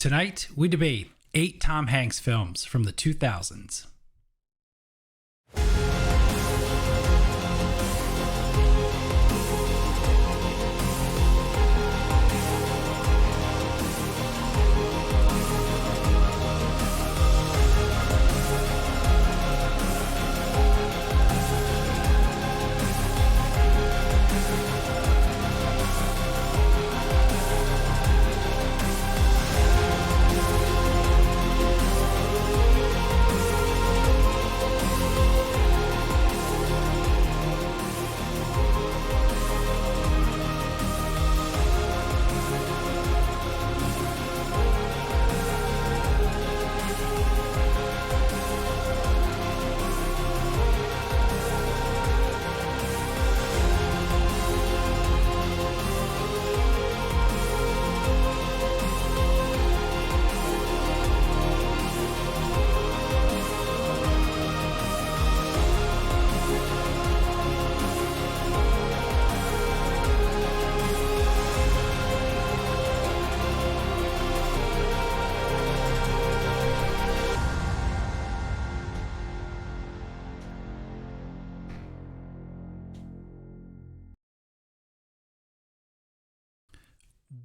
Tonight, we debate 8 Tom Hanks films from the 2000s.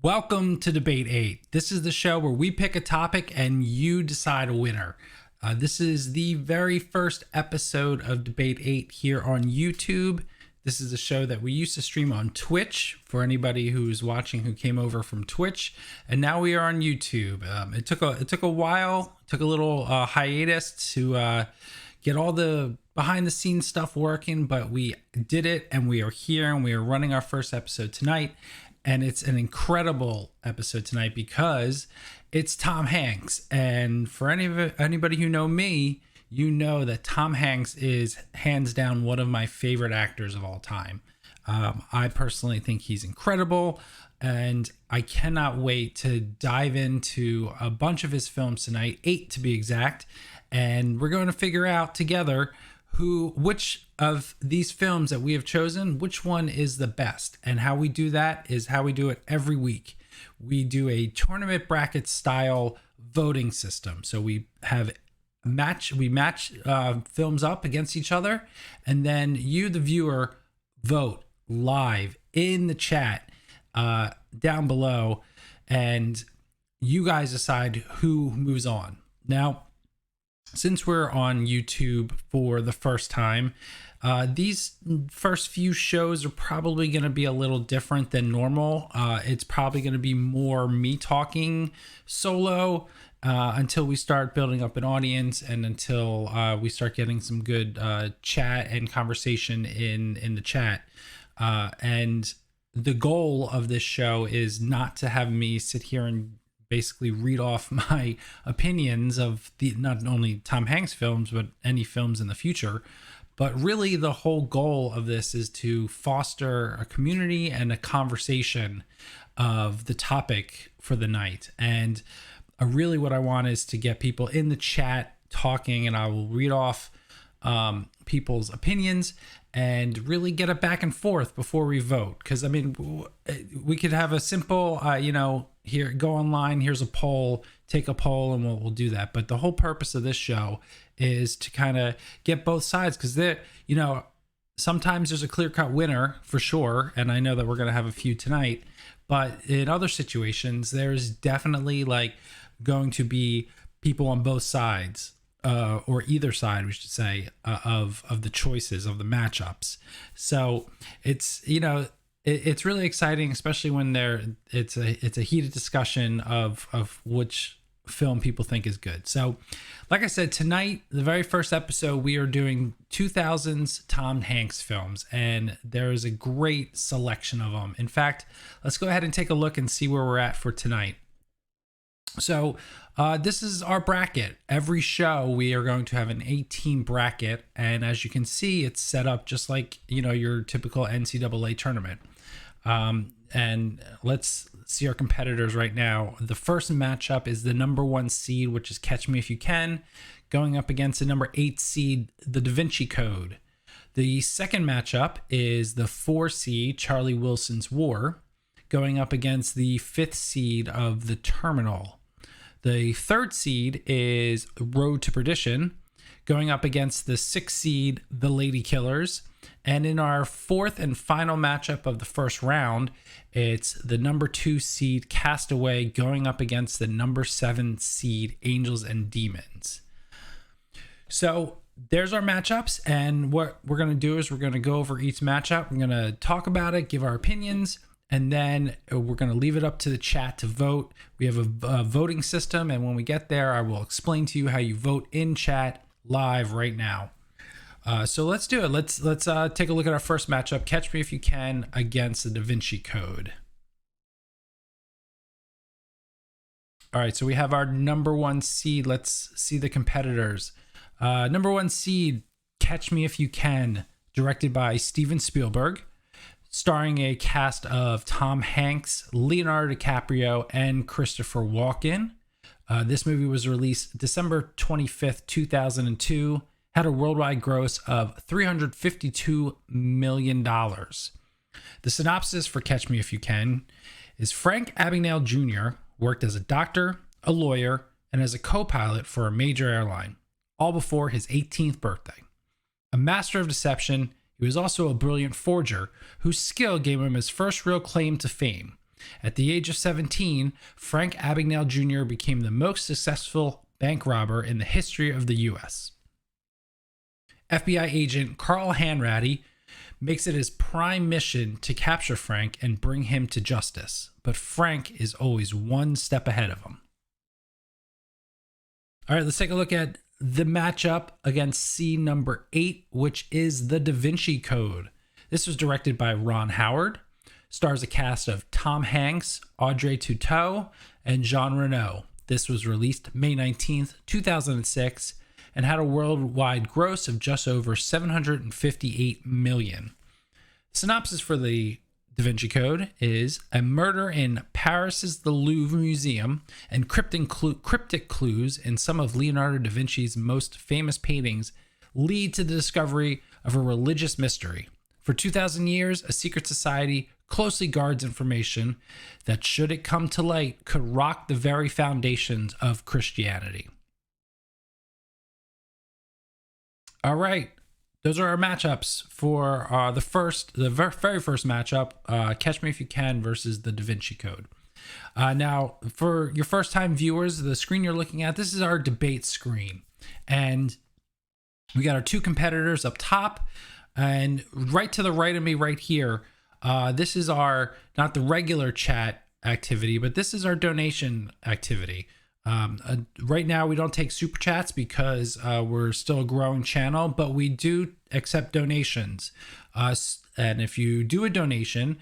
Welcome to Debate 8. This is the show where we pick a topic and you decide a winner. This is the very first episode of Debate 8 here on YouTube. This is a show that we used to stream on Twitch for anybody who's watching who came over from Twitch, and now we are on YouTube. It took a while, took a little hiatus to get all the behind the scenes stuff working, but we did it and we are here and we are running our first episode tonight. And it's an incredible episode tonight because it's Tom Hanks. And for anybody who know me, you know that Tom Hanks is hands down one of my favorite actors of all time. I personally think he's incredible, and I cannot wait to dive into a bunch of his films tonight, 8 to be exact. And we're going to figure out together which of these films that we have chosen, which one is the best. And how we do that is how we do it every week. We do a tournament bracket style voting system. So we match films up against each other, and then you, the viewer, vote live in the chat down below, and you guys decide who moves on. Now, since we're on YouTube for the first time, these first few shows are probably going to be a little different than normal. It's probably going to be more me talking solo until we start building up an audience and until we start getting some good chat and conversation in the chat. And the goal of this show is not to have me sit here and basically read off my opinions of not only Tom Hanks films, but any films in the future. But really the whole goal of this is to foster a community and a conversation of the topic for the night. And really what I want is to get people in the chat talking, and I will read off people's opinions and really get it back and forth before we vote. Because I mean, we could have a simple, here, go online, here's a poll, take a poll, and we'll do that. But the whole purpose of this show is to kind of get both sides, because sometimes there's a clear-cut winner for sure, and I know that we're going to have a few tonight. But in other situations, there's definitely going to be people on both sides. Or either side, we should say, of the choices of the matchups. So it's it's really exciting, especially when it's a heated discussion of which film people think is good. So, like I said, tonight, the very first episode, we are doing 2000s Tom Hanks films, and there is a great selection of them. In fact, let's go ahead and take a look and see where we're at for tonight. So this is our bracket. Every show we are going to have an 18 bracket, and as you can see, it's set up just like your typical NCAA tournament. And let's see our competitors right now. The first matchup is the number 1 seed, which is Catch Me If You Can, going up against the number 8 seed, the Da Vinci Code. The second matchup is the 4 seed, Charlie Wilson's War, going up against the 5th seed of The Terminal. The third seed is Road to Perdition, going up against the 6th seed, the Ladykillers. And in our fourth and final matchup of the first round, it's the number 2 seed Castaway going up against the number 7 seed Angels and Demons. So there's our matchups, and what we're going to do is we're going to go over each matchup. We're going to talk about it, give our opinions, and then we're going to leave it up to the chat to vote. We have a voting system, and when we get there, I will explain to you how you vote in chat live right now. So let's do it. Let's take a look at our first matchup, Catch Me If You Can against the Da Vinci Code. All right, so we have our number 1 seed. Let's see the competitors. Number 1 seed, Catch Me If You Can, directed by Steven Spielberg, starring a cast of Tom Hanks, Leonardo DiCaprio, and Christopher Walken. This movie was released December 25th, 2002, had a worldwide gross of $352 million. The synopsis for Catch Me If You Can is Frank Abagnale Jr. worked as a doctor, a lawyer, and as a co-pilot for a major airline, all before his 18th birthday. A master of deception, he was also a brilliant forger whose skill gave him his first real claim to fame. At the age of 17, Frank Abagnale Jr. became the most successful bank robber in the history of the U.S. FBI agent Carl Hanratty makes it his prime mission to capture Frank and bring him to justice, but Frank is always one step ahead of him. All right, let's take a look at the matchup against seed number 8, which is the Da Vinci Code. This was directed by Ron Howard, stars a cast of Tom Hanks, Audrey Tautou, and Jean Reno. This was released May 19th, 2006, and had a worldwide gross of just over $758 million. Synopsis for the Da Vinci Code is a murder in Paris's the Louvre Museum and cryptic clues in some of Leonardo da Vinci's most famous paintings lead to the discovery of a religious mystery. For 2,000 years, a secret society closely guards information that, should it come to light, could rock the very foundations of Christianity. All right, those are our matchups for the very first matchup, Catch Me If You Can versus the Da Vinci Code. Now, for your first-time viewers, the screen you're looking at, this is our debate screen, and we got our 2 competitors up top, and right to the right of me, right here, this is our not the regular chat activity, but this is our donation activity. Right now we don't take super chats because we're still a growing channel, but we do accept donations. And if you do a donation,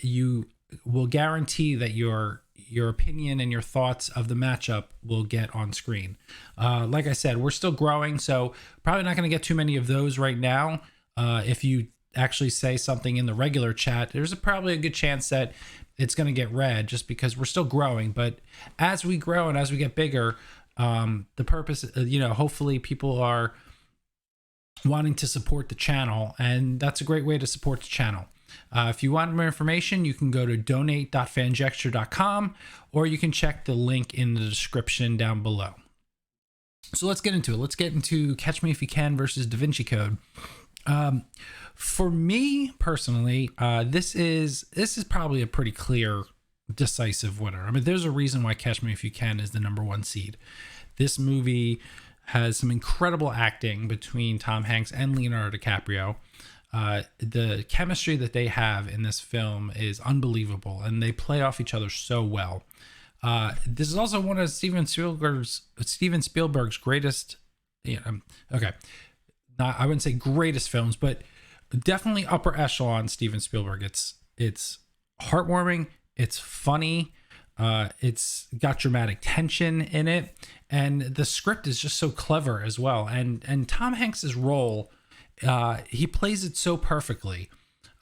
you will guarantee that your opinion and your thoughts of the matchup will get on screen. Like I said, we're still growing, so probably not going to get too many of those right now. If you actually say something in the regular chat, there's probably a good chance that it's going to get read, just because we're still growing. But as we grow and as we get bigger, the purpose, hopefully people are wanting to support the channel, and that's a great way to support the channel. If you want more information, you can go to donate.fanjexture.com, or you can check the link in the description down below. So let's get into it. Let's get into Catch Me If You Can versus Da Vinci Code. For me personally, this is probably a pretty clear, decisive winner. I mean, there's a reason why Catch Me If You Can is the number 1 seed. This movie has some incredible acting between Tom Hanks and Leonardo DiCaprio. The chemistry that they have in this film is unbelievable, and they play off each other so well. This is also one of Steven Spielberg's greatest, I wouldn't say greatest films, but definitely upper echelon Steven Spielberg. It's heartwarming, it's funny, it's got dramatic tension in it, and the script is just so clever as well. And Tom Hanks's role, he plays it so perfectly.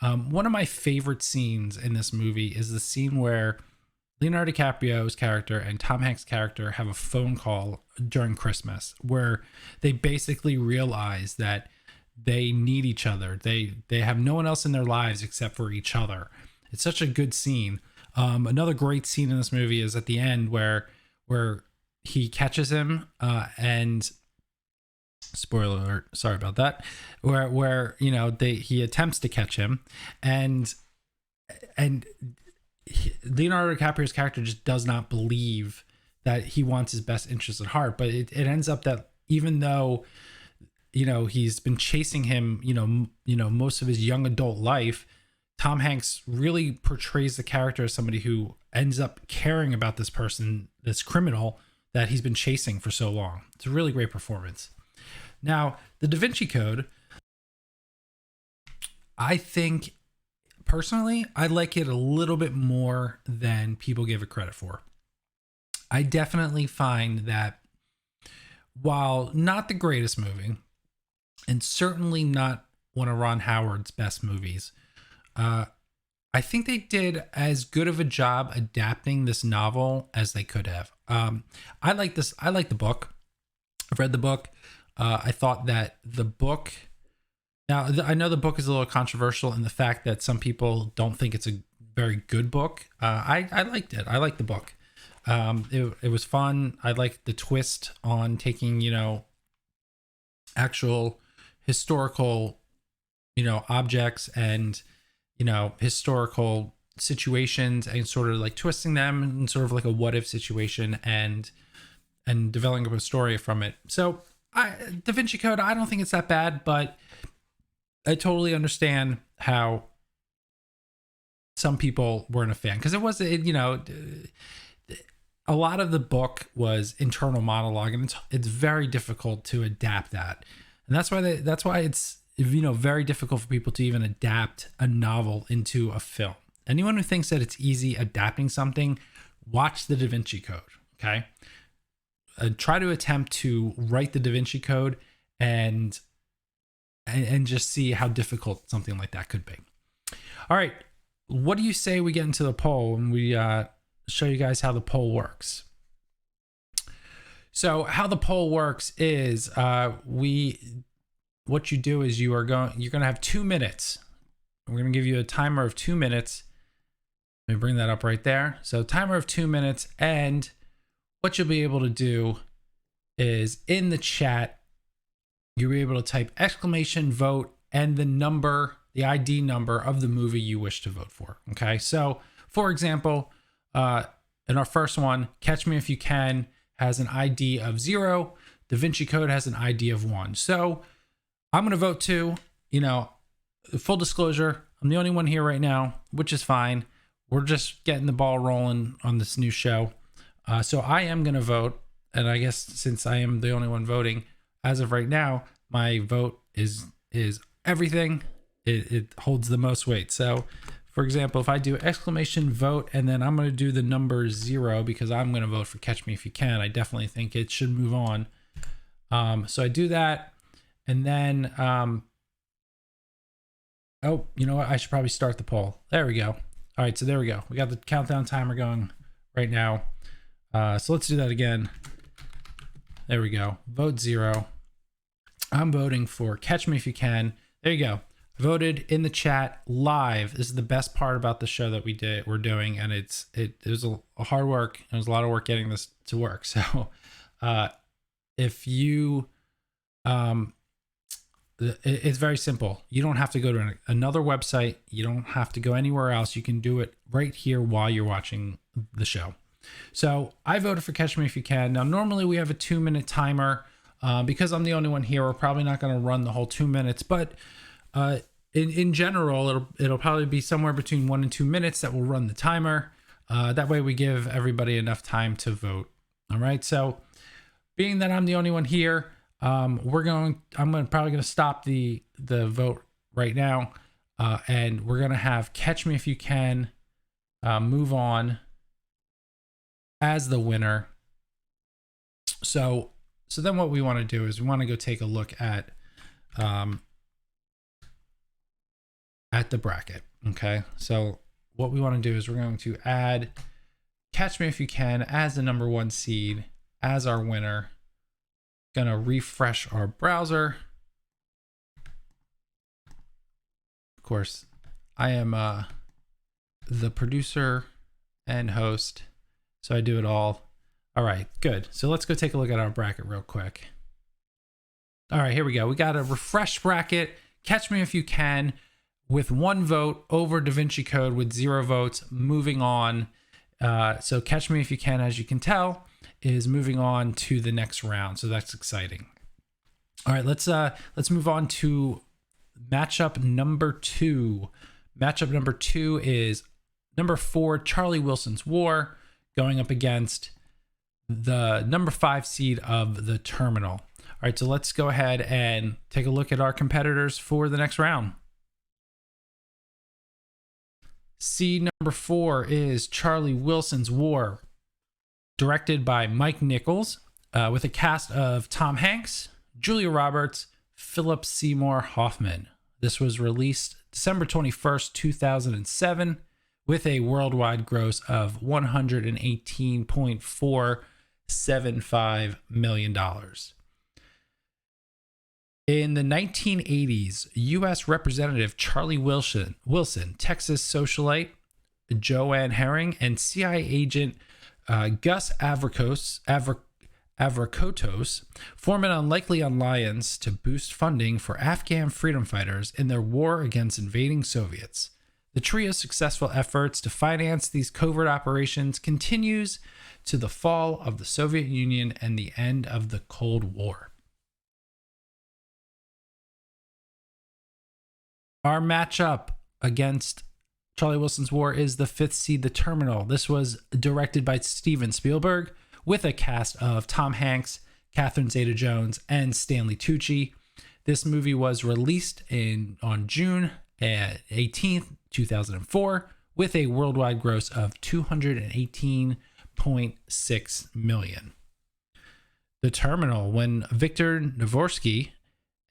One of my favorite scenes in this movie is the scene where Leonardo DiCaprio's character and Tom Hanks' character have a phone call during Christmas, where they basically realize that they need each other. They have no one else in their lives except for each other. It's such a good scene. Another great scene in this movie is at the end where he catches him, and spoiler alert, sorry about that, where he attempts to catch him, and Leonardo DiCaprio's character just does not believe that he wants his best interest at heart. But it ends up that even though he's been chasing him most of his young adult life, Tom Hanks really portrays the character as somebody who ends up caring about this person, this criminal that he's been chasing for so long. It's a really great performance. Now, the Da Vinci Code, I think personally, I like it a little bit more than people give it credit for. I definitely find that while not the greatest movie, and certainly not one of Ron Howard's best movies, I think they did as good of a job adapting this novel as they could have. I like this. I like the book. I've read the book. I thought that the book. Now, I know the book is a little controversial in the fact that some people don't think it's a very good book. I liked it. I liked the book. It was fun. I liked the twist on taking, actual historical, objects and, historical situations and sort of like twisting them in sort of like a what if situation and developing a story from it. So Da Vinci Code, I don't think it's that bad, but I totally understand how some people weren't a fan, because it was, a lot of the book was internal monologue, and it's very difficult to adapt that, and that's why it's very difficult for people to even adapt a novel into a film. Anyone who thinks that it's easy adapting something, watch the Da Vinci Code. Okay, try to attempt to write the Da Vinci Code and just see how difficult something like that could be. All right, what do you say we get into the poll and we show you guys how the poll works? So how the poll works is what you do is you're going to have 2 minutes. We're going to give you a timer of 2 minutes. Let me bring that up right there. So timer of 2 minutes, and what you'll be able to do is in the chat, you'll be able to type exclamation vote and the ID number of the movie you wish to vote for. Okay. So for example, in our first one, Catch Me If You Can has an ID of 0. Da Vinci Code has an ID of 1. So I'm going to vote 2. Full disclosure, I'm the only one here right now, which is fine. We're just getting the ball rolling on this new show. So I am going to vote. And I guess since I am the only one voting, as of right now, my vote is everything. It holds the most weight. So, for example, if I do exclamation vote and then I'm going to do the number 0 because I'm going to vote for Catch Me If You Can, I definitely think it should move on. So I do that, and then oh, you know what? I should probably start the poll. There we go. All right, so there we go. We got the countdown timer going right now. So let's do that again. There we go. Vote 0. I'm voting for Catch Me If You Can. There you go. Voted in the chat live. This is the best part about the show that we're doing, and it was a hard work. It was a lot of work getting this to work. So if you it's very simple. You don't have to go to another website. You don't have to go anywhere else. You can do it right here while you're watching the show. So I voted for Catch Me If You Can. Now, normally we have a 2-minute timer. Because I'm the only one here, we're probably not going to run the whole 2 minutes, but in general, it'll probably be somewhere between 1 and 2 minutes that will run the timer. That way we give everybody enough time to vote. All right. So being that I'm the only one here, I'm probably going to stop the vote right now. And we're going to have Catch Me If You Can move on as the winner. So then what we want to do is we want to go take a look at the bracket. Okay. So what we want to do is we're going to add Catch Me If You Can as the number 1 seed as our winner. Gonna refresh our browser. Of course, I am the producer and host, so I do it all. All right, good. So let's go take a look at our bracket real quick. All right, here we go. We got a refresh bracket. Catch Me If You Can with 1 vote over Da Vinci Code with 0 votes. Moving on. So Catch Me If You Can, as you can tell, is moving on to the next round. So that's exciting. All right, let's move on to matchup number 2. Matchup number 2 is number 4, Charlie Wilson's War, going up against the number 5 seed of The Terminal. All right, so let's go ahead and take a look at our competitors for the next round. Seed number 4 is Charlie Wilson's War, directed by Mike Nichols, with a cast of Tom Hanks, Julia Roberts, Philip Seymour Hoffman. This was released December 21st, 2007, with a worldwide gross of $118.475 million. In the 1980s, U.S. Representative Charlie Wilson, Texas socialite Joanne Herring, and CIA agent Gus Avrakotos form an unlikely alliance to boost funding for Afghan freedom fighters in their war against invading Soviets. The trio's successful efforts to finance these covert operations continues to the fall of the Soviet Union and the end of the Cold War. Our matchup against Charlie Wilson's War is the 5th seed, The Terminal. This was directed by Steven Spielberg with a cast of Tom Hanks, Catherine Zeta-Jones, and Stanley Tucci. This movie was released on June 18th, 2004, with a worldwide gross of $218.6 million. The Terminal, when Viktor Dvorsky,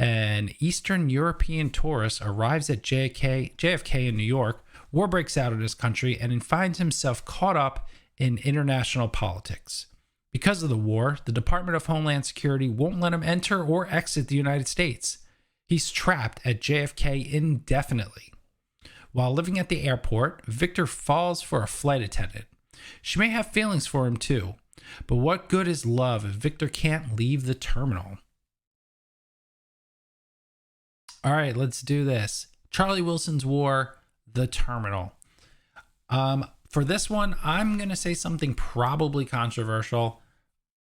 an Eastern European tourist, arrives at JFK in New York, war breaks out in his country, and he finds himself caught up in international politics. Because of the war, the Department of Homeland Security won't let him enter or exit the United States. He's trapped at JFK indefinitely. While living at the airport, Victor falls for a flight attendant. She may have feelings for him too, but what good is love if Victor can't leave the terminal? All right, let's do this. Charlie Wilson's War, The Terminal. For this one, I'm going to say something probably controversial.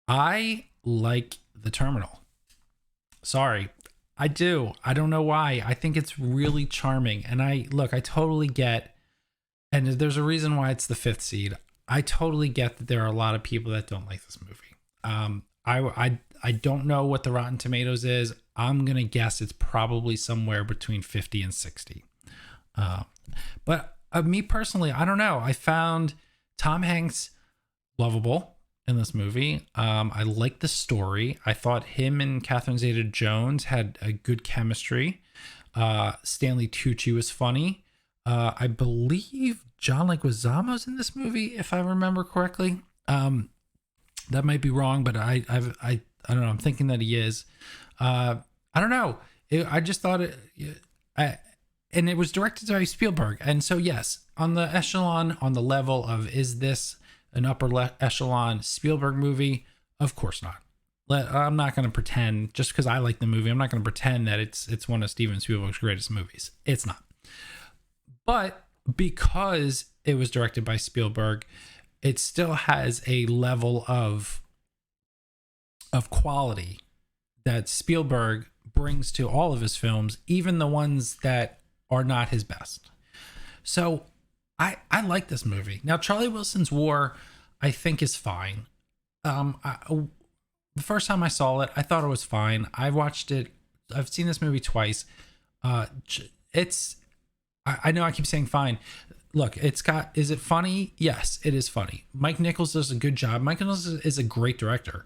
I like The Terminal. Sorry, I do. I don't know why. I think it's really charming. And I totally get, and there's a reason why it's the 5th seed. I totally get that there are a lot of people that don't like this movie. I don't know what the Rotten Tomatoes is. I'm going to guess it's probably somewhere between 50 and 60. But me personally, I don't know. I found Tom Hanks lovable in this movie. I liked the story. I thought him and Catherine Zeta-Jones had a good chemistry. Stanley Tucci was funny. I believe John Leguizamo's in this movie, if I remember correctly. That might be wrong, but I don't know. I'm thinking that he is. I don't know. I just thought it, and it was directed by Spielberg. And so, yes, on the echelon, on the level of, is this an upper echelon Spielberg movie? Of course not. I'm not going to pretend, just because I like the movie, I'm not going to pretend that it's one of Steven Spielberg's greatest movies. It's not. But because it was directed by Spielberg, it still has a level of quality that Spielberg brings to all of his films, even the ones that are not his best. So I like this movie. Now, Charlie Wilson's War, I think, is fine. The first time I saw it, I thought it was fine. I've seen this movie twice. I know I keep saying fine. Look, is it funny? Yes, it is funny. Mike Nichols does a good job. Mike Nichols is a great director.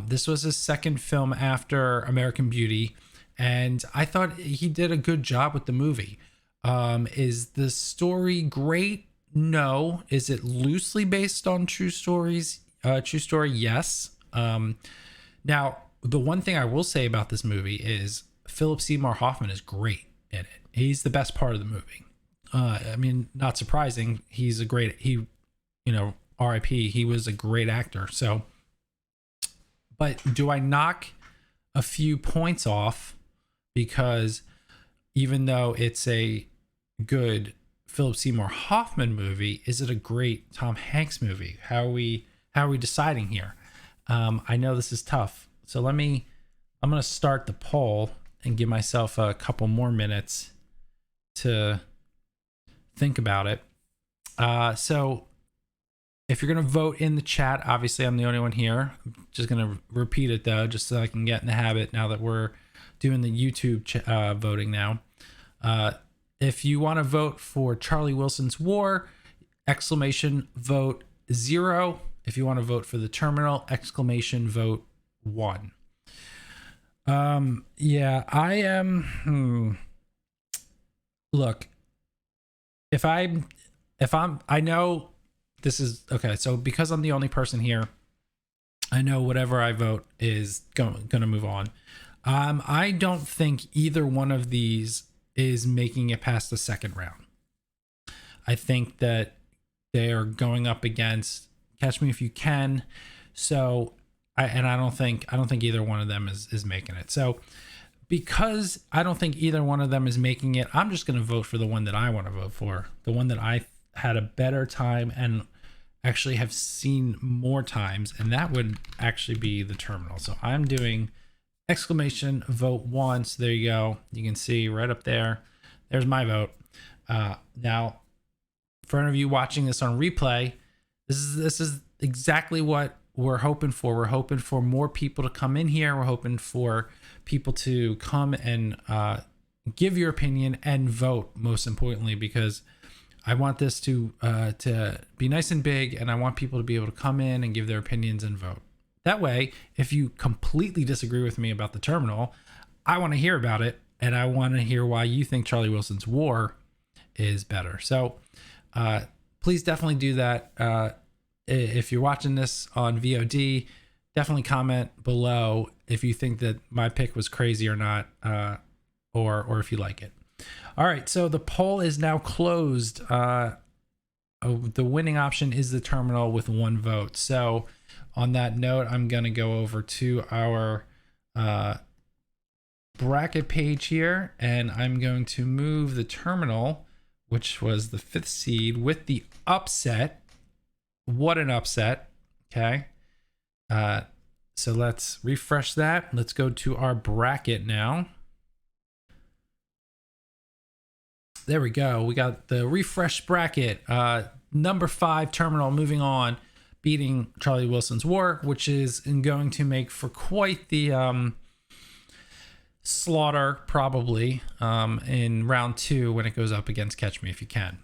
This was his second film after American Beauty, and I thought he did a good job with the movie. Is the story great? No. Is it loosely based on true stories? True story, yes. Now, the one thing I will say about this movie is Philip Seymour Hoffman is great in it. He's the best part of the movie. Not surprising. He RIP. He was a great actor. So, but do I knock a few points off because even though it's a good Philip Seymour Hoffman movie, is it a great Tom Hanks movie? How are we deciding here? I know this is tough. So I'm going to start the poll and give myself a couple more minutes to think about it. So if you're going to vote in the chat, obviously I'm the only one here. I'm just going to repeat it though, just so I can get in the habit now that we're doing the YouTube voting now. If you want to vote for Charlie Wilson's War, exclamation vote 0. If you want to vote for The Terminal, exclamation vote 1. Yeah, I am. Look, I know this is okay. So because I'm the only person here, I know whatever I vote is going to move on. I don't think either one of these is making it past the second round. I think that they are going up against Catch Me If You Can. So I don't think either one of them is making it. So because I don't think either one of them is making it, I'm just going to vote for the one that I want to vote for, the one that I had a better time and actually have seen more times, and that would actually be The Terminal. So I'm doing exclamation vote 1. So there you go. You can see right up there. There's my vote. Now, for any of you watching this on replay, this is exactly what we're hoping for. We're hoping for more people to come in here. We're hoping for people to come and give your opinion and vote, most importantly, because I want this to be nice and big, and I want people to be able to come in and give their opinions and vote. That way, if you completely disagree with me about The Terminal, I want to hear about it, and I want to hear why you think Charlie Wilson's War is better. So please definitely do that. If you're watching this on VOD, definitely comment below if you think that my pick was crazy or not, or if you like it. All right, so the poll is now closed. The winning option is The Terminal with 1 vote. So on that note, I'm going to go over to our bracket page here, and I'm going to move The Terminal, which was the 5th seed, with the upset. What an upset. Okay. So let's refresh that. Let's go to our bracket now. There we go. We got the refresh bracket. Number 5, Terminal, moving on, beating Charlie Wilson's War, which is going to make for quite the slaughter, probably, in round 2 when it goes up against Catch Me If You Can.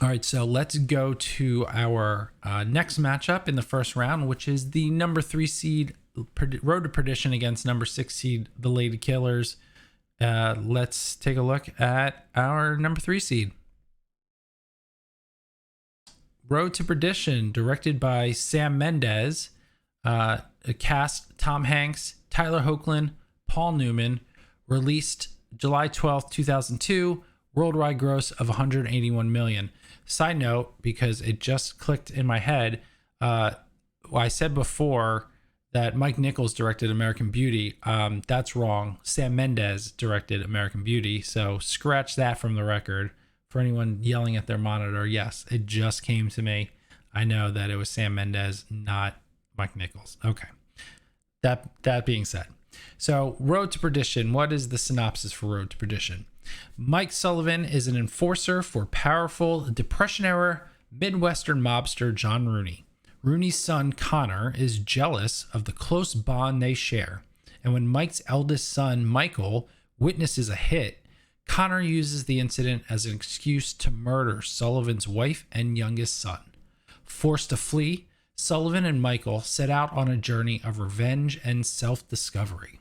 All right, so let's go to our next matchup in the first round, which is the number 3 seed Road to Perdition against number 6 seed the Ladykillers. Let's take a look at our number 3 seed. Road to Perdition, directed by Sam Mendes, cast Tom Hanks, Tyler Hoechlin, Paul Newman, released July 12th, 2002, worldwide gross of $181 million. Side note, because it just clicked in my head, I said before that Mike Nichols directed American Beauty. That's wrong. Sam Mendes directed American Beauty. So scratch that from the record. For anyone yelling at their monitor, yes, it just came to me. I know that it was Sam Mendes, not Mike Nichols. Okay. That being said. So Road to Perdition, what is the synopsis for Road to Perdition? Mike Sullivan is an enforcer for powerful Depression-era Midwestern mobster John Rooney. Rooney's son, Connor, is jealous of the close bond they share, and when Mike's eldest son, Michael, witnesses a hit, Connor uses the incident as an excuse to murder Sullivan's wife and youngest son. Forced to flee, Sullivan and Michael set out on a journey of revenge and self-discovery.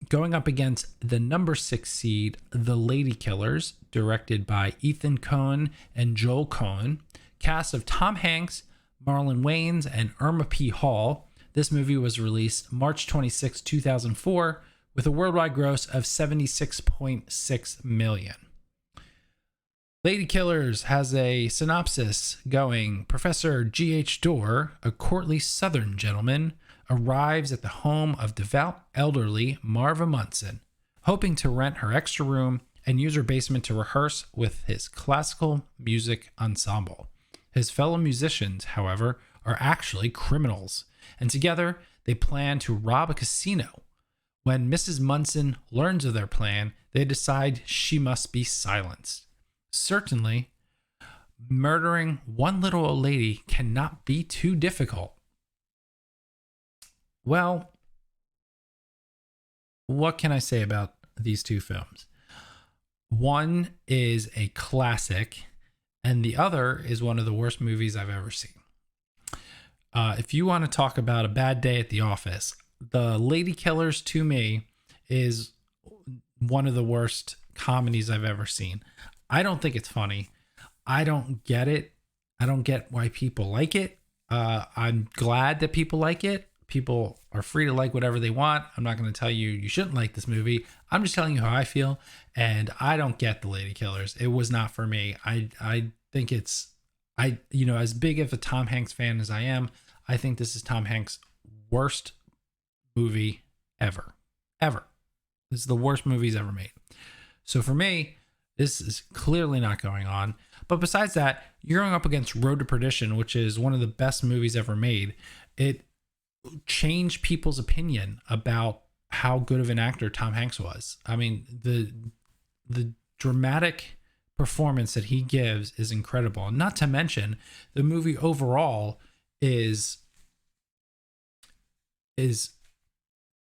Going up against the number 6 seed, The Ladykillers, directed by Ethan Coen and Joel Coen, cast of Tom Hanks, Marlon Wayans, and Irma P. Hall. This movie was released March 26, 2004, with a worldwide gross of $76.6 million. Ladykillers has a synopsis going. Professor G.H. Dorr, a courtly Southern gentleman, arrives at the home of devout elderly Marva Munson, hoping to rent her extra room and use her basement to rehearse with his classical music ensemble. His fellow musicians, however, are actually criminals, and together they plan to rob a casino. When Mrs. Munson learns of their plan, they decide she must be silenced. Certainly, murdering one little old lady cannot be too difficult. Well, what can I say about these two films? One is a classic, and the other is one of the worst movies I've ever seen. If you want to talk about a bad day at the office, The Ladykillers to me is one of the worst comedies I've ever seen. I don't think it's funny. I don't get it. I don't get why people like it. I'm glad that people like it. People are free to like whatever they want. I'm not going to tell you you shouldn't like this movie. I'm just telling you how I feel. And I don't get The Ladykillers. It was not for me. I think it's, as big of a Tom Hanks fan as I am, I think this is Tom Hanks' worst movie ever. This is the worst movie he's ever made. So for me, this is clearly not going on. But besides that, you're going up against Road to Perdition, which is one of the best movies ever made. It changed people's opinion about how good of an actor Tom Hanks was. I mean, the dramatic performance that he gives is incredible. And not to mention, the movie overall is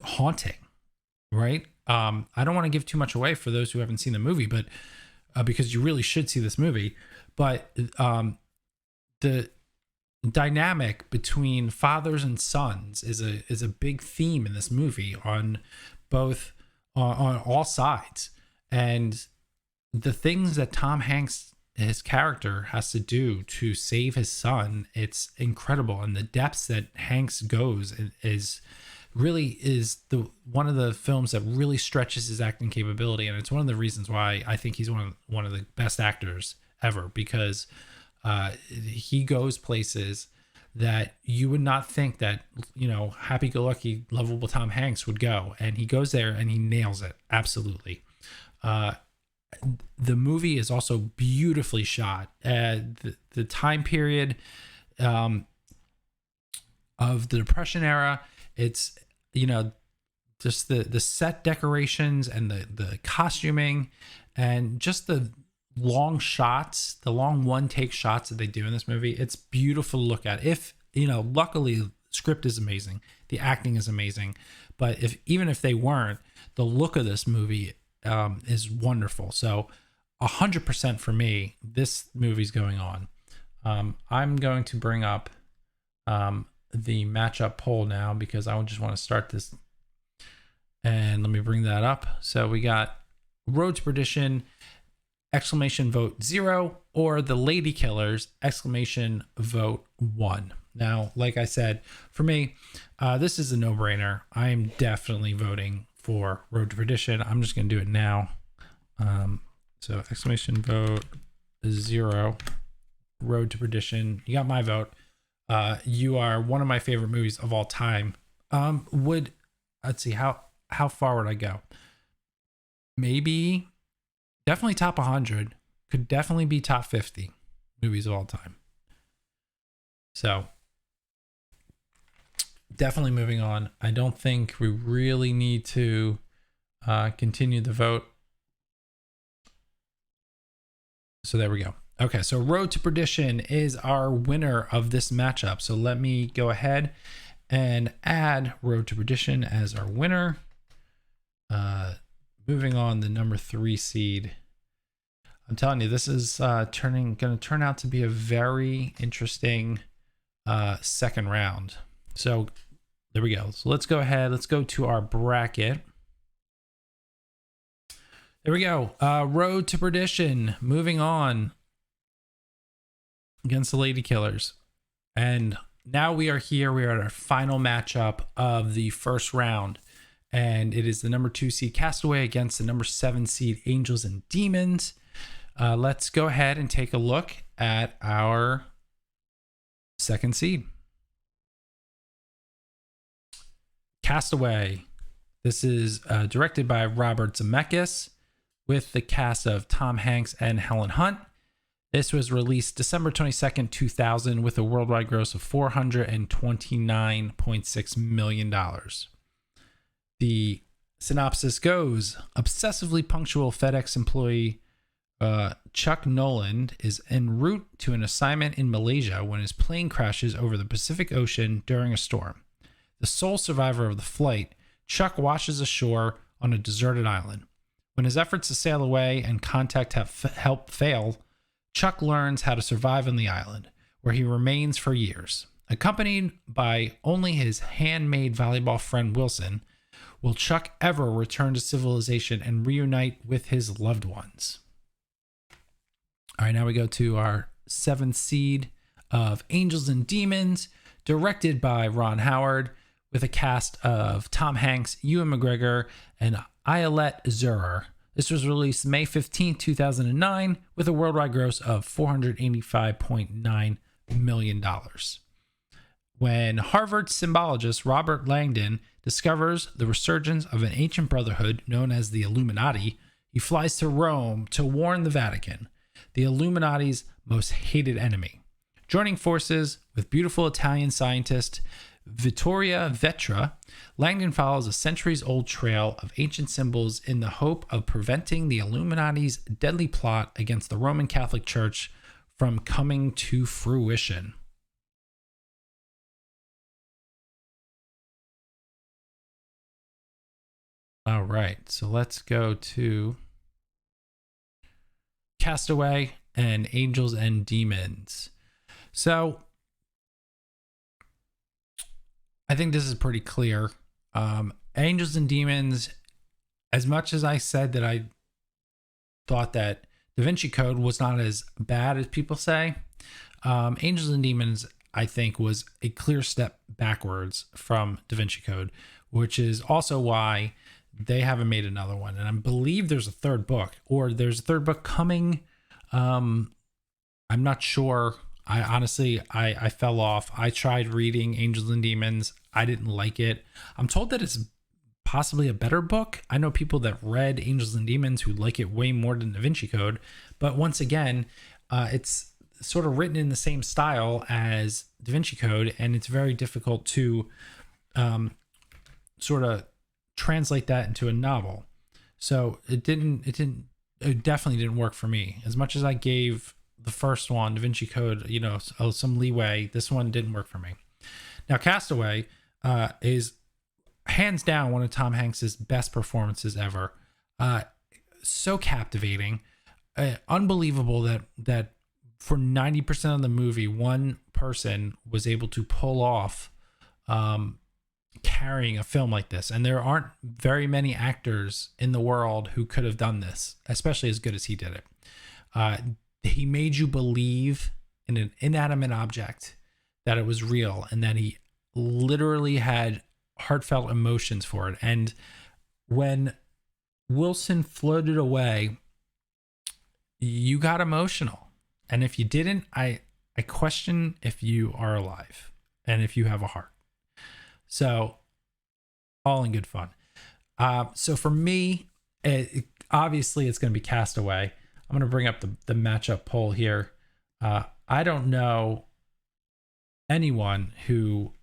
haunting, right? I don't want to give too much away for those who haven't seen the movie, but because you really should see this movie. But the dynamic between fathers and sons is a big theme in this movie on all sides, and the things that Tom Hanks, his character, has to do to save his son, it's incredible. And the depths that Hanks goes is the one of the films that really stretches his acting capability, and it's one of the reasons why I think he's one of the best actors ever, because he goes places that you would not think that happy-go-lucky, lovable Tom Hanks would go, and he goes there and he nails it absolutely. The movie is also beautifully shot. The time period of the Depression era, it's just the set decorations and the costuming and just the long shots, the long one take shots that they do in this movie. It's beautiful to look at. Luckily the script is amazing, the acting is amazing, but even if they weren't, the look of this movie is wonderful. So 100% for me, this movie's going on. I'm going to bring up the matchup poll now, because I just want to start this, and let me bring that up. So we got Road to Perdition, exclamation vote 0, or The Ladykillers, exclamation vote 1. Now, like I said, for me, this is a no-brainer. I'm definitely voting for Road to Perdition. I'm just going to do it now. So exclamation vote 0, Road to Perdition. You got my vote. You are one of my favorite movies of all time. Let's see, how far would I go? Maybe definitely top 100. Could definitely be top 50 movies of all time. So definitely moving on. I don't think we really need to continue the vote. So there we go. Okay, so Road to Perdition is our winner of this matchup. So let me go ahead and add Road to Perdition as our winner. Moving on, the number 3 seed. I'm telling you, this is going to turn out to be a very interesting second round. So there we go. So let's go ahead. Let's go to our bracket. There we go. Road to Perdition. Moving on against the Ladykillers. And now we are here. We are at our final matchup of the first round. And it is the number 2 seed Castaway against the number 7 seed Angels and Demons. Let's go ahead and take a look at our second seed. Castaway. This is directed by Robert Zemeckis with the cast of Tom Hanks and Helen Hunt. This was released December 22nd, 2000 with a worldwide gross of $429.6 million. The synopsis goes, obsessively punctual FedEx employee Chuck Noland is en route to an assignment in Malaysia when his plane crashes over the Pacific Ocean during a storm. The sole survivor of the flight, Chuck washes ashore on a deserted island. When his efforts to sail away and contact help fail, Chuck learns how to survive on the island, where he remains for years. Accompanied by only his handmade volleyball friend Wilson, will Chuck ever return to civilization and reunite with his loved ones? All right, now we go to our seventh seed of Angels and Demons, directed by Ron Howard, with a cast of Tom Hanks, Ewan McGregor, and Ayelet Zurer. This was released May 15, 2009, with a worldwide gross of $485.9 million. When Harvard symbologist Robert Langdon discovers the resurgence of an ancient brotherhood known as the Illuminati, he flies to Rome to warn the Vatican, the Illuminati's most hated enemy. Joining forces with beautiful Italian scientist Vittoria Vetra, Langdon follows a centuries-old trail of ancient symbols in the hope of preventing the Illuminati's deadly plot against the Roman Catholic Church from coming to fruition. All right, so let's go to Castaway and Angels and Demons. So I think this is pretty clear. Angels and Demons, as much as I said that I thought that Da Vinci Code was not as bad as people say, Angels and Demons, I think, was a clear step backwards from Da Vinci Code, which is also why they haven't made another one. And I believe there's a third book, or there's a third book coming. I'm not sure. I honestly fell off. I tried reading Angels and Demons. I didn't like it. I'm told that it's possibly a better book. I know people that read Angels and Demons who like it way more than Da Vinci Code. But once again, it's sort of written in the same style as Da Vinci Code, and it's very difficult to sort of translate that into a novel. So it definitely didn't work for me. As much as I gave the first one, Da Vinci Code, some leeway, this one didn't work for me. Now, Castaway is hands down one of Tom Hanks's best performances ever. So captivating, unbelievable that for 90% of the movie, one person was able to pull off carrying a film like this. And there aren't very many actors in the world who could have done this, especially as good as he did it. He made you believe in an inanimate object that it was real, and that he literally had heartfelt emotions for it. And when Wilson floated away, you got emotional. And if you didn't, I question if you are alive and if you have a heart. So all in good fun. So for me, obviously it's going to be Castaway. I'm going to bring up the matchup poll here. I don't know anyone who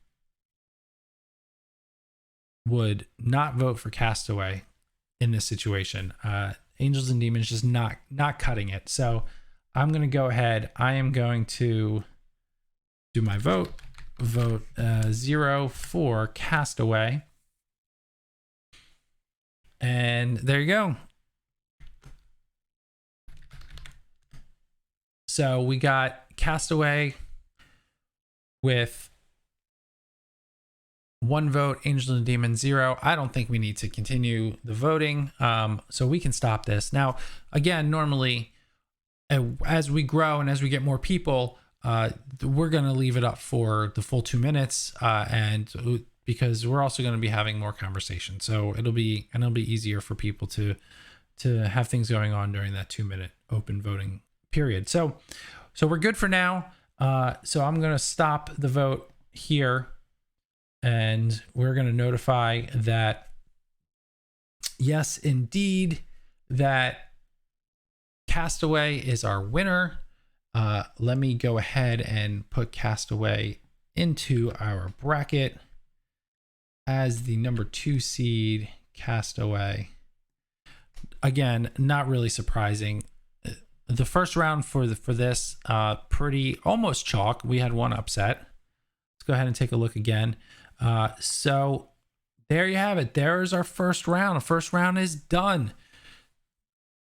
would not vote for Castaway in this situation. Angels and Demons just not cutting it. So I'm going to go ahead. I am going to do my vote. Vote 0 for Castaway. And there you go. So we got Castaway with 1 vote, Angels and Demons 0. I don't think we need to continue the voting, so we can stop this. Now, again, normally, as we grow and as we get more people, we're going to leave it up for the full 2 minutes, and because we're also going to be having more conversation, so it'll be easier for people to to have things going on during that 2-minute open voting period. So we're good for now. So I'm going to stop the vote here, and we're going to notify that, yes, indeed, that Castaway is our winner. Let me go ahead and put Castaway into our bracket as the number 2 seed. Castaway. Again, not really surprising. The first round for this, pretty almost chalk. We had one upset. Let's go ahead and take a look again. So there you have it. There's our first round. The first round is done.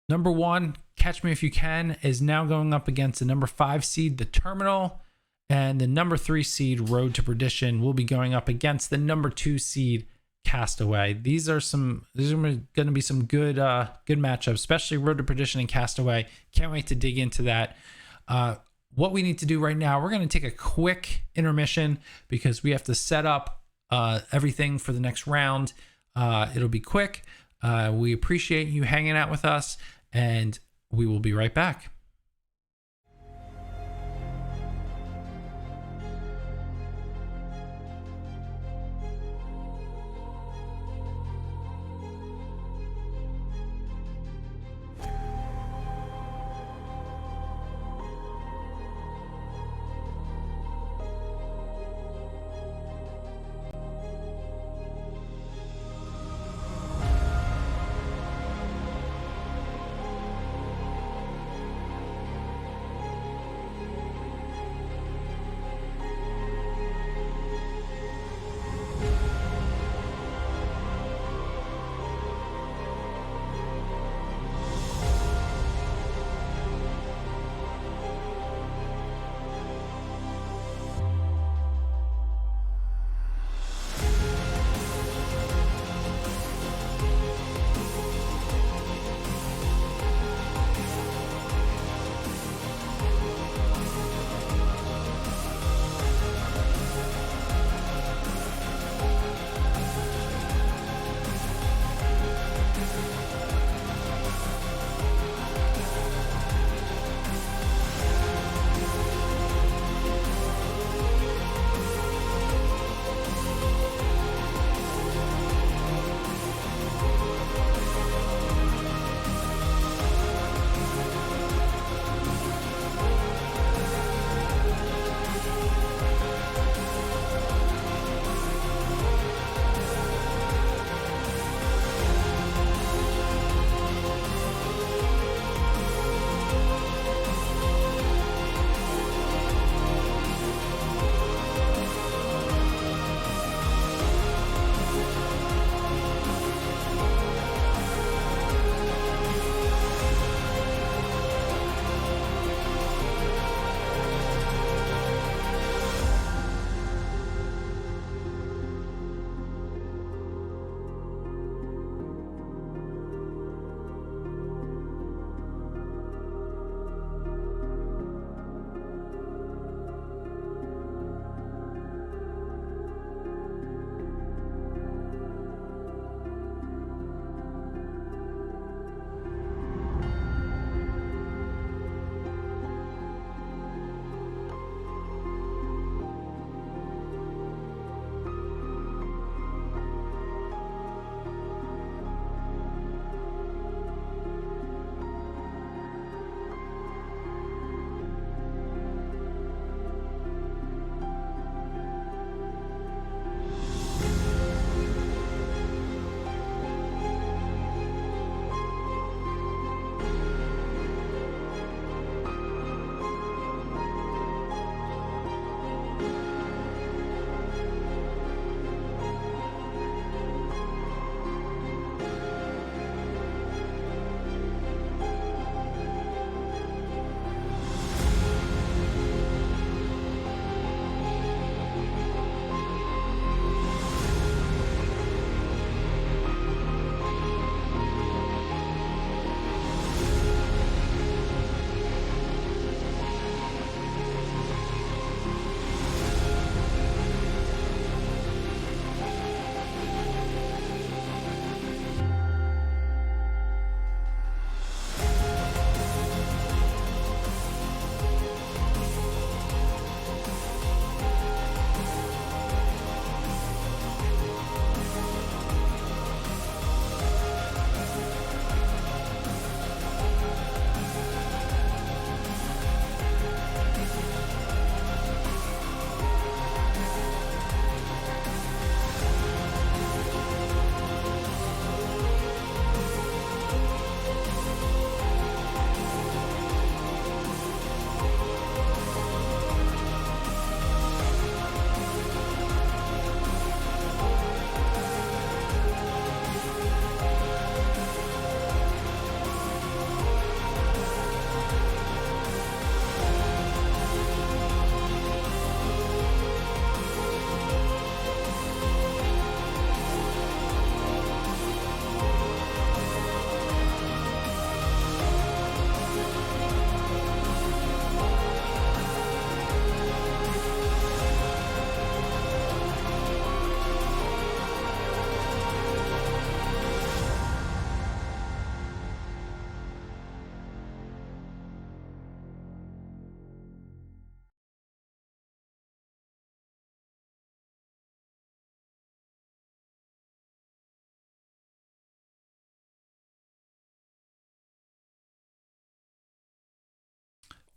Number 1, Catch Me If You Can, is now going up against the number 5 seed, The Terminal, and the number 3 seed, Road to Perdition, will be going up against the number 2 seed, Castaway. These are going to be some good matchups, especially Road to Perdition and Castaway. Can't wait to dig into that. What we need to do right now, we're going to take a quick intermission because we have to set up everything for the next round. It'll be quick. We appreciate you hanging out with us, and we will be right back.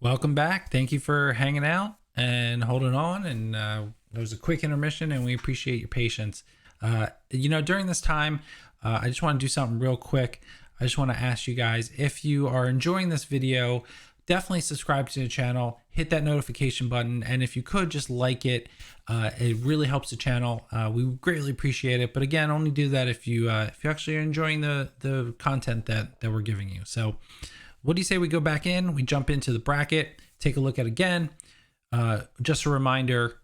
Welcome back. Thank you for hanging out and holding on. And there was a quick intermission, and we appreciate your patience. During this time, I just want to do something real quick. I just want to ask you guys, if you are enjoying this video, definitely subscribe to the channel, hit that notification button, and if you could, just like it. It really helps the channel. We greatly appreciate it. But again, only do that if you actually are enjoying the content that we're giving you. So what do you say we go back in? We jump into the bracket, take a look at it again. Just a reminder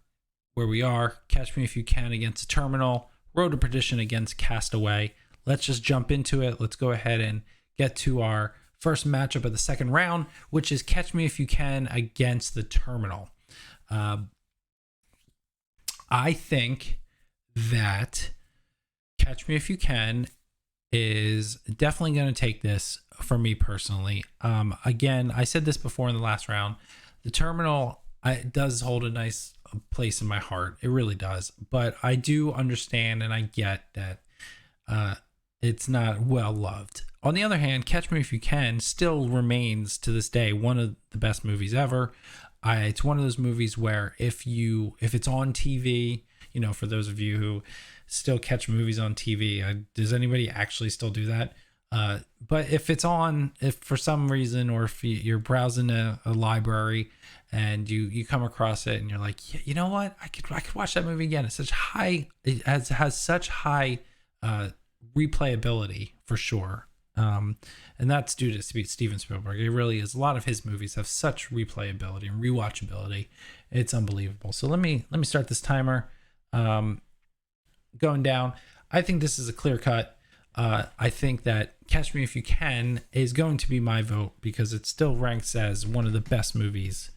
where we are. Catch Me If You Can against the Terminal. Road to Perdition against Castaway. Let's just jump into it. Let's go ahead and get to our first matchup of the second round, which is Catch Me If You Can against the Terminal. I think that Catch Me If You Can is definitely going to take this for me personally. Again, I said this before in the last round. The Terminal does hold a nice place in my heart. It really does. But I do understand and I get that it's not well loved. On the other hand, Catch Me If You Can still remains to this day one of the best movies ever. It's one of those movies where if it's on TV, for those of you who still catch movies on TV, does anybody actually still do that? But if it's on, if for some reason, or if you're browsing a library and you come across it and you're like, yeah, you know what, I could watch that movie again. It has such high replayability for sure. And that's due to Steven Spielberg. It really is. A lot of his movies have such replayability and rewatchability. It's unbelievable. So let me start this timer. Going down. I think this is a clear cut. I think that Catch Me If You Can is going to be my vote because it still ranks as one of the best movies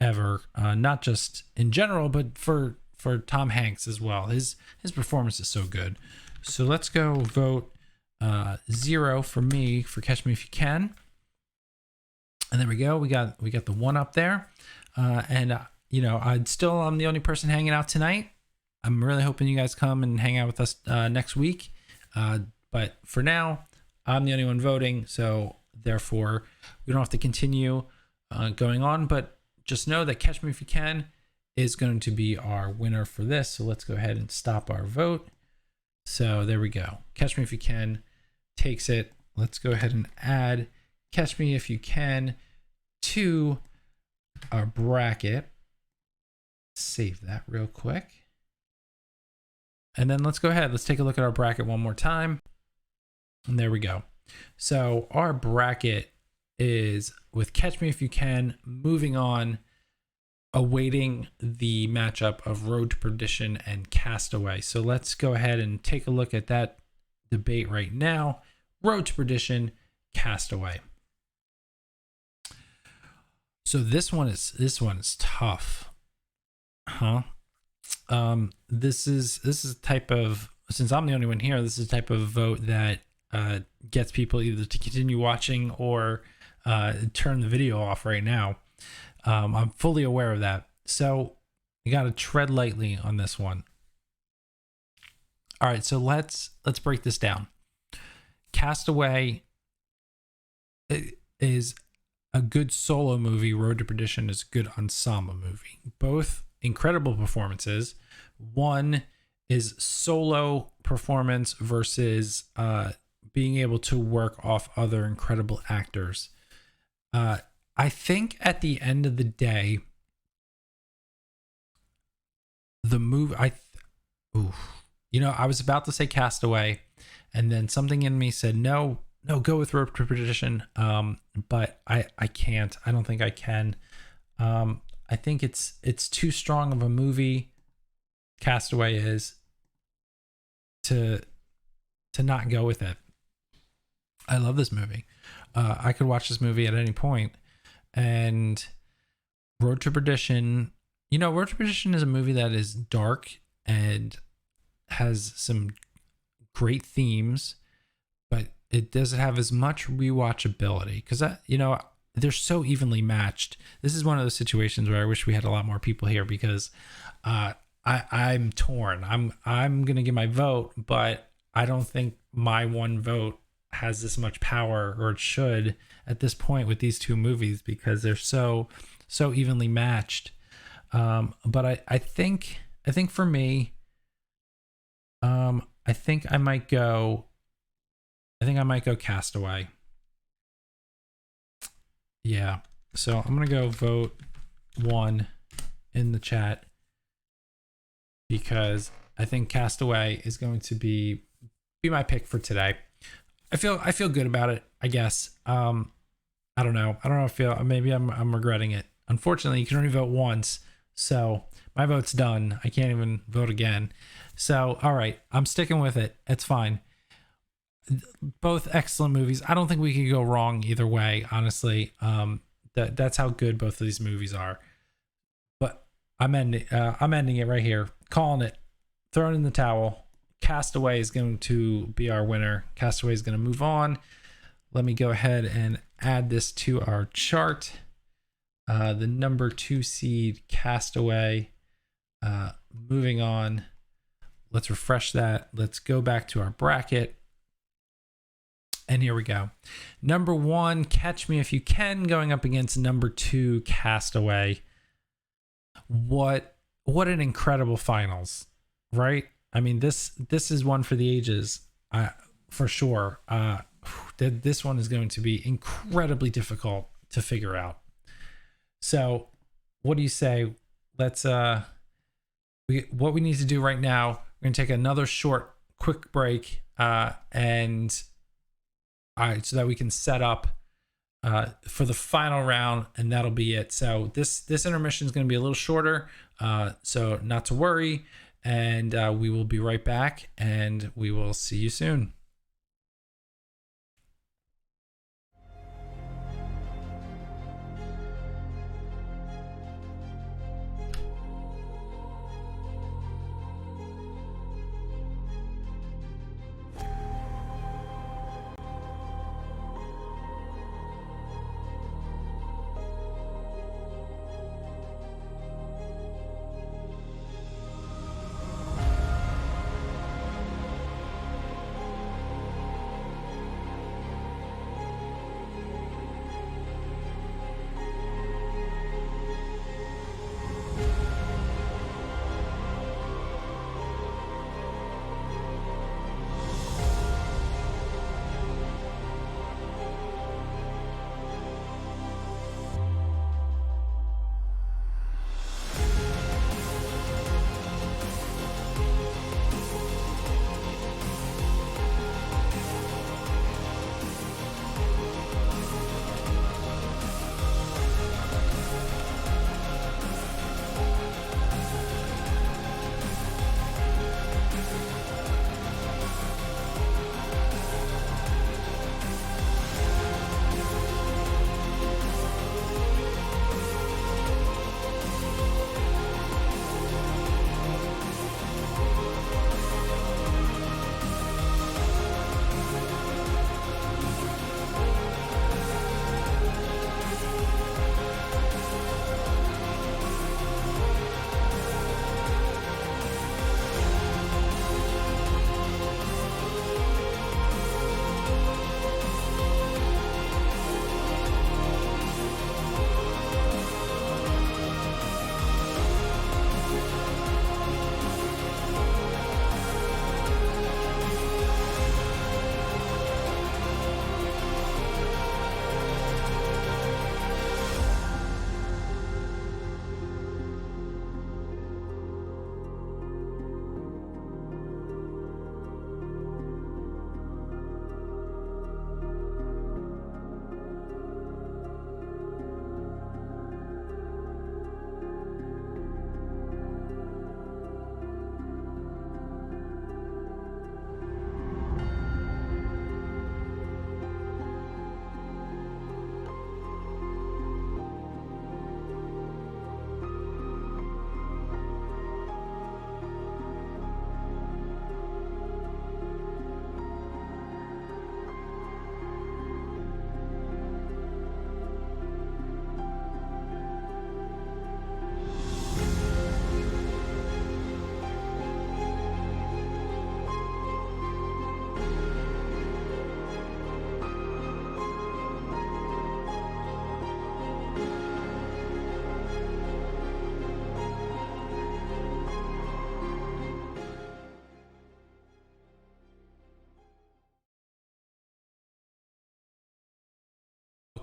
ever. Not just in general, but for Tom Hanks as well. His performance is so good. So let's go vote 0 for me for Catch Me If You Can. And there we go. We got the one up there. I'm the only person hanging out tonight. I'm really hoping you guys come and hang out with us next week. But for now, I'm the only one voting. So therefore, we don't have to continue going on. But just know that Catch Me If You Can is going to be our winner for this. So let's go ahead and stop our vote. So there we go. Catch Me If You Can takes it. Let's go ahead and add Catch Me If You Can to our bracket. Save that real quick. And then let's go ahead. Let's take a look at our bracket one more time. And there we go. So our bracket is with Catch Me If You Can moving on, awaiting the matchup of Road to Perdition and Castaway. So let's go ahead and take a look at that debate right now. Road to Perdition, Castaway. So this one is tough. This is a type of, since I'm the only one here, this is a type of vote that gets people either to continue watching or turn the video off right now. I'm fully aware of that. So you got to tread lightly on this one. All right, so let's break this down. Castaway is a good solo movie. Road to Perdition is a good ensemble movie. Both incredible performances. One is solo performance versus being able to work off other incredible actors. I think at the end of the day, the movie, I was about to say Castaway, and then something in me said, no, go with Road to Perdition. But I can't. I don't think I can. I think it's too strong of a movie. Castaway is to not go with it. I love this movie. I could watch this movie at any point. And Road to Perdition, Road to Perdition is a movie that is dark and has some great themes, but it doesn't have as much rewatchability because they're so evenly matched. This is one of those situations where I wish we had a lot more people here because I'm torn. I'm gonna give my vote, but I don't think my one vote has this much power, or it should at this point with these two movies, because they're so evenly matched. But I think for me, I think I might go Castaway. Yeah. So I'm going to go vote 1 in the chat, because I think Castaway is going to be my pick for today. I feel good about it, I guess. I don't know. Maybe I'm regretting it. Unfortunately, you can only vote once. So my vote's done. I can't even vote again. So, all right, I'm sticking with it. It's fine. Both excellent movies. I don't think we could go wrong either way, honestly. That's how good both of these movies are. But I'm ending it right here. Calling it. Throwing in the towel. Castaway is going to be our winner. Castaway is going to move on. Let me go ahead and add this to our chart. The number 2 seed, Castaway. Moving on. Let's refresh that. Let's go back to our bracket. And here we go. Number 1, Catch Me If You Can, going up against number 2, Castaway. What an incredible finals, right? I mean, this is one for the ages, for sure. This one is going to be incredibly difficult to figure out. So, what do you say? Let's what we need to do right now, we're gonna take another quick break, and all right, so that we can set up for the final round, and that'll be it. So this intermission is going to be a little shorter, so not to worry, and we will be right back, and we will see you soon.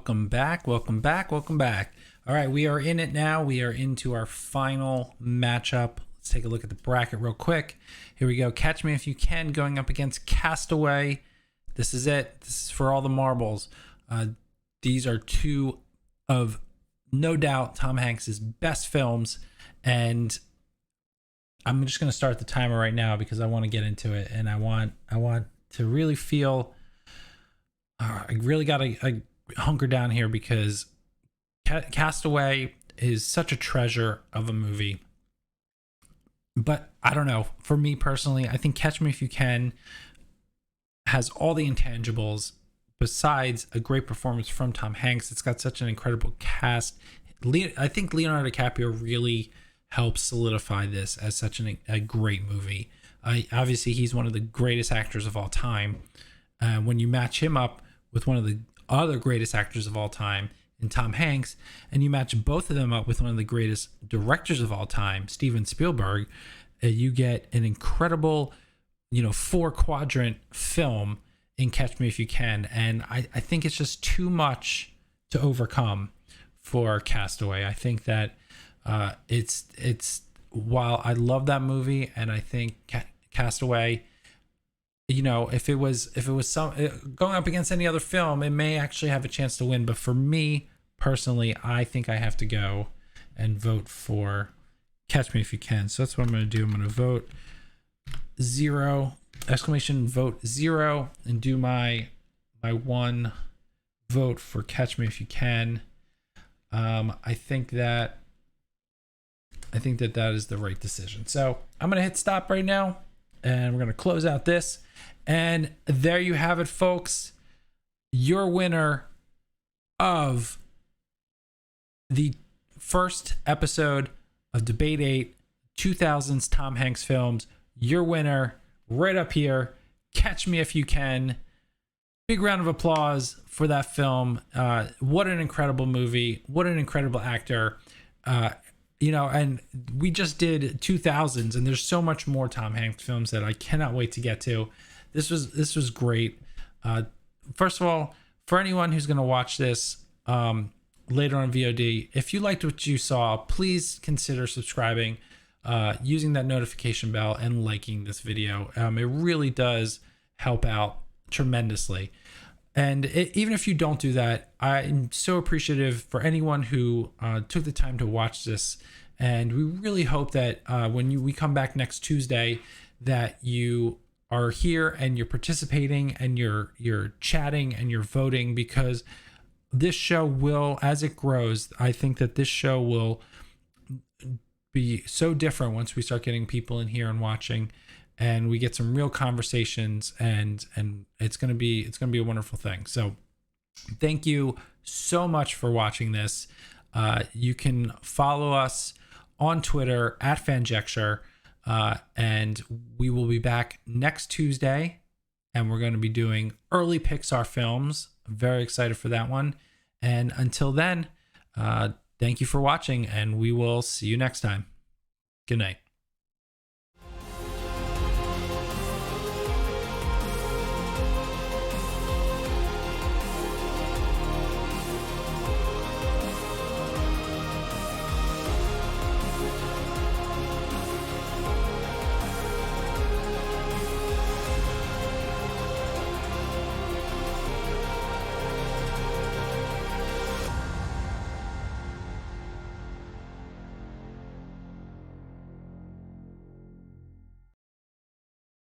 welcome back. All right, we are in it now. We are into our final matchup. Let's take a look at the bracket real quick. Here we go. Catch Me If You Can going up against Castaway. This is it. This is for all the marbles. These are two of, no doubt, Tom Hanks's best films, and I'm just going to start the timer right now because I want to get into it, and I want to really feel. I really got to hunker down here because Castaway is such a treasure of a movie. But I don't know. For me personally, I think Catch Me If You Can has all the intangibles besides a great performance from Tom Hanks. It's got such an incredible cast. I think Leonardo DiCaprio really helps solidify this as such a great movie. Obviously, he's one of the greatest actors of all time. When you match him up with one of the other greatest actors of all time in Tom Hanks, and you match both of them up with one of the greatest directors of all time, Steven Spielberg, you get an incredible, 4-quadrant film in Catch Me If You Can. And I think it's just too much to overcome for Castaway. I think that it's while I love that movie, and I think Castaway, if it was some going up against any other film, it may actually have a chance to win. But for me personally, I think I have to go and vote for Catch Me If You Can. So that's what I'm going to do. I'm going to vote 0 vote 0 and do my one vote for Catch Me If You Can. I think that is the right decision. So I'm going to hit stop right now, and we're going to close out this. And there you have it, folks. Your winner of the first episode of Debate 8, 2000s Tom Hanks films. Your winner right up here, Catch Me If You Can. Big round of applause for that film. What an incredible movie. What an incredible actor. And we just did 2000s, and there's so much more Tom Hanks films that I cannot wait to get to. This was great. First of all, for anyone who's going to watch this later on VOD, if you liked what you saw, please consider subscribing, using that notification bell, and liking this video. It really does help out tremendously. And even if you don't do that, I'm so appreciative for anyone who took the time to watch this. And we really hope that when we come back next Tuesday, that you are here and you're participating and you're chatting and you're voting, because this show will, as it grows, I think that this show will be so different once we start getting people in here and watching, and we get some real conversations, and it's gonna be a wonderful thing. So thank you so much for watching this. You can follow us on Twitter at Fanjecture, and we will be back next Tuesday, and we're going to be doing early Pixar films. I'm very excited for that one. And until then, thank you for watching, and we will see you next time. Good night.